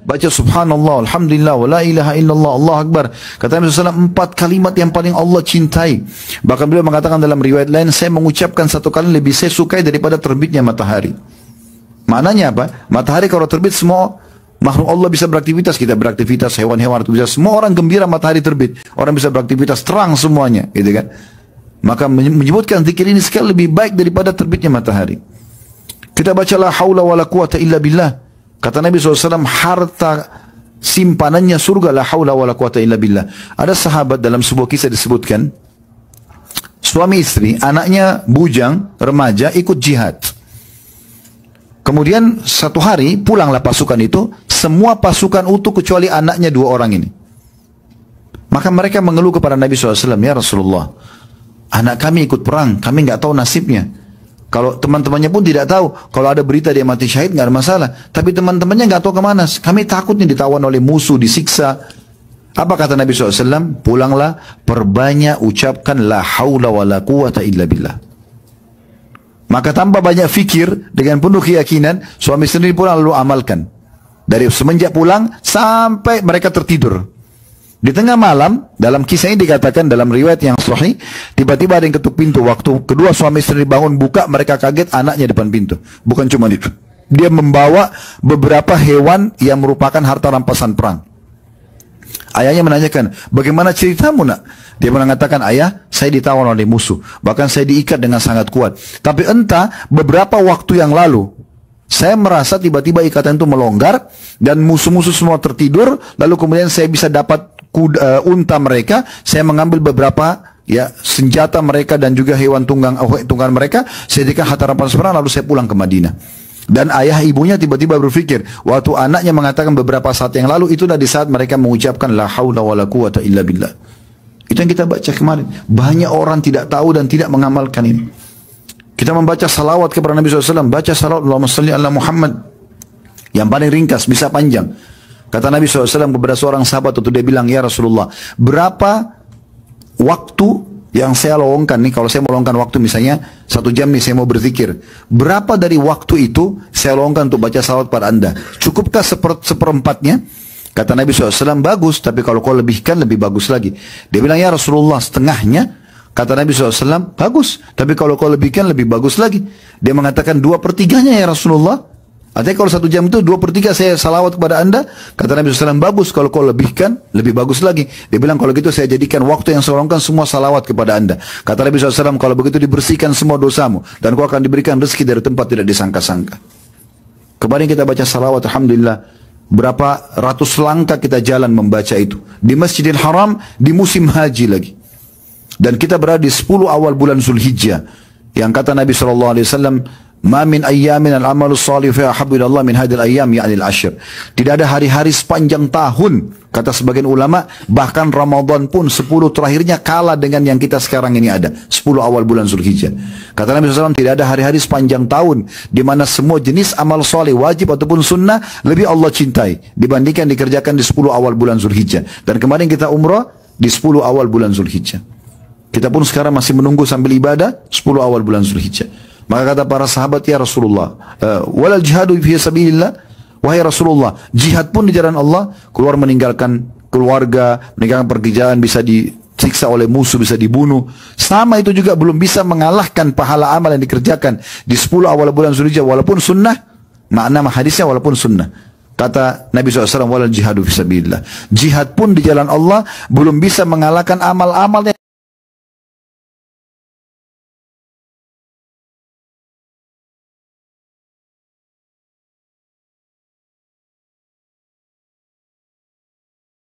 baca subhanallah, alhamdulillah, wa la ilaha illallah, Allah akbar. Kata Nabi SAW, 4 kalimat yang paling Allah cintai. Bahkan beliau mengatakan dalam riwayat lain, saya mengucapkan satu kali lebih saya sukai daripada terbitnya matahari. Maknanya apa? Matahari kalau terbit semua makhluk Allah bisa beraktivitas, kita beraktivitas, hewan-hewan beraktivitas, semua orang gembira matahari terbit, orang bisa beraktivitas, terang semuanya, gitu kan? Maka menyebutkan zikir ini sekali lebih baik daripada terbitnya matahari. Kita baca la haula wala quwata illa billah. Kata Nabi SAW, harta simpanannya surga, la haula wala quwata illa billah. Ada sahabat dalam sebuah kisah disebutkan, suami istri, anaknya bujang, remaja, ikut jihad. Kemudian satu hari pulanglah pasukan itu, semua pasukan utuh kecuali anaknya 2 orang ini. Maka mereka mengeluh kepada Nabi SAW, ya Rasulullah, anak kami ikut perang, kami nggak tahu nasibnya. Kalau teman-temannya pun tidak tahu, kalau ada berita dia mati syahid nggak ada masalah. Tapi teman-temannya nggak tahu kemana. Kami takut nih ditawan oleh musuh, disiksa. Apa kata Nabi SAW? Pulanglah, perbanyak ucapkan la haula wa la quwata illa billah. Maka tanpa banyak fikir, dengan penuh keyakinan, suami sendiri pulang lalu amalkan. Dari semenjak pulang sampai mereka tertidur. Di tengah malam, dalam kisah ini dikatakan dalam riwayat yang sahih, tiba-tiba ada yang ketuk pintu. Waktu kedua suami istri bangun buka, mereka kaget anaknya depan pintu. Bukan cuma itu, dia membawa beberapa hewan yang merupakan harta rampasan perang. Ayahnya menanyakan, bagaimana ceritamu nak? Dia mengatakan, ayah, saya ditawan oleh musuh, bahkan saya diikat dengan sangat kuat. Tapi entah beberapa waktu yang lalu, saya merasa tiba-tiba ikatan itu melonggar dan musuh-musuh semua tertidur. Lalu kemudian saya bisa dapat unta mereka. Saya mengambil beberapa senjata mereka dan juga hewan tunggangan mereka. Saya jadikan harta rampasan perang, lalu saya pulang ke Madinah. Dan ayah ibunya tiba-tiba berpikir, waktu anaknya mengatakan beberapa saat yang lalu, itulah di saat mereka mengucapkan la haula wala quwata illa billah. Itu yang kita baca kemarin. Banyak orang tidak tahu dan tidak mengamalkan ini. Kita membaca salawat kepada Nabi SAW. Baca salawat Allahumma salli ala Muhammad. Yang paling ringkas, bisa panjang. Kata Nabi SAW kepada seorang sahabat waktu dia bilang, ya Rasulullah, berapa waktu yang saya lowongkan nih, kalau saya mau lowongkan waktu misalnya 1 jam nih saya mau berzikir, berapa dari waktu itu saya lowongkan untuk baca salawat pada anda? Cukupkah seperempatnya? Kata Nabi SAW, bagus, tapi kalau kau lebihkan lebih bagus lagi. Dia bilang, ya Rasulullah, setengahnya. Kata Nabi SAW, bagus, tapi kalau kau lebihkan lebih bagus lagi. Dia mengatakan 2/3 ya Rasulullah. Artinya kalau 1 jam itu 2/3 saya salawat kepada anda. Kata Nabi SAW, bagus, kalau kau lebihkan lebih bagus lagi. Dia bilang, kalau gitu saya jadikan waktu yang saya lowongkan semua salawat kepada anda. Kata Nabi SAW, kalau begitu dibersihkan semua dosamu, dan kau akan diberikan rezeki dari tempat tidak disangka-sangka. Kemarin kita baca salawat, alhamdulillah, berapa ratus langkah kita jalan membaca itu. Di Masjidil Haram, di musim haji lagi. Dan kita berada di 10 awal bulan Zulhijjah. Yang kata Nabi SAW, ma min ayyamin al-amalu salih fi ahabbu ila Allah min hadhil ayyam ya'ni al-ashr. Tidak ada hari-hari sepanjang tahun, kata sebagian ulama, bahkan Ramadan pun 10 terakhirnya kalah dengan yang kita sekarang ini ada, 10 awal bulan Zulhijjah. Kata Nabi SAW, tidak ada hari-hari sepanjang tahun di mana semua jenis amal saleh wajib ataupun sunnah lebih Allah cintai dibandingkan dikerjakan di 10 awal bulan Zulhijjah. Dan kemarin kita umrah di 10 awal bulan Zulhijjah. Kita pun sekarang masih menunggu sambil ibadah 10 awal bulan Zulhijjah. Maka kata para sahabat, ya Rasulullah, walal jihadu fi sabilillah, wahai Rasulullah, jihad pun di jalan Allah, keluar meninggalkan keluarga, meninggalkan pekerjaan, bisa disiksa oleh musuh, bisa dibunuh. Sama itu juga belum bisa mengalahkan pahala amal yang dikerjakan di 10 awal bulan Zulhijjah, walaupun sunnah. Makna hadisnya walaupun sunnah. Kata Nabi SAW, walal jihadu fi sabilillah, jihad pun di jalan Allah belum bisa mengalahkan amal-amal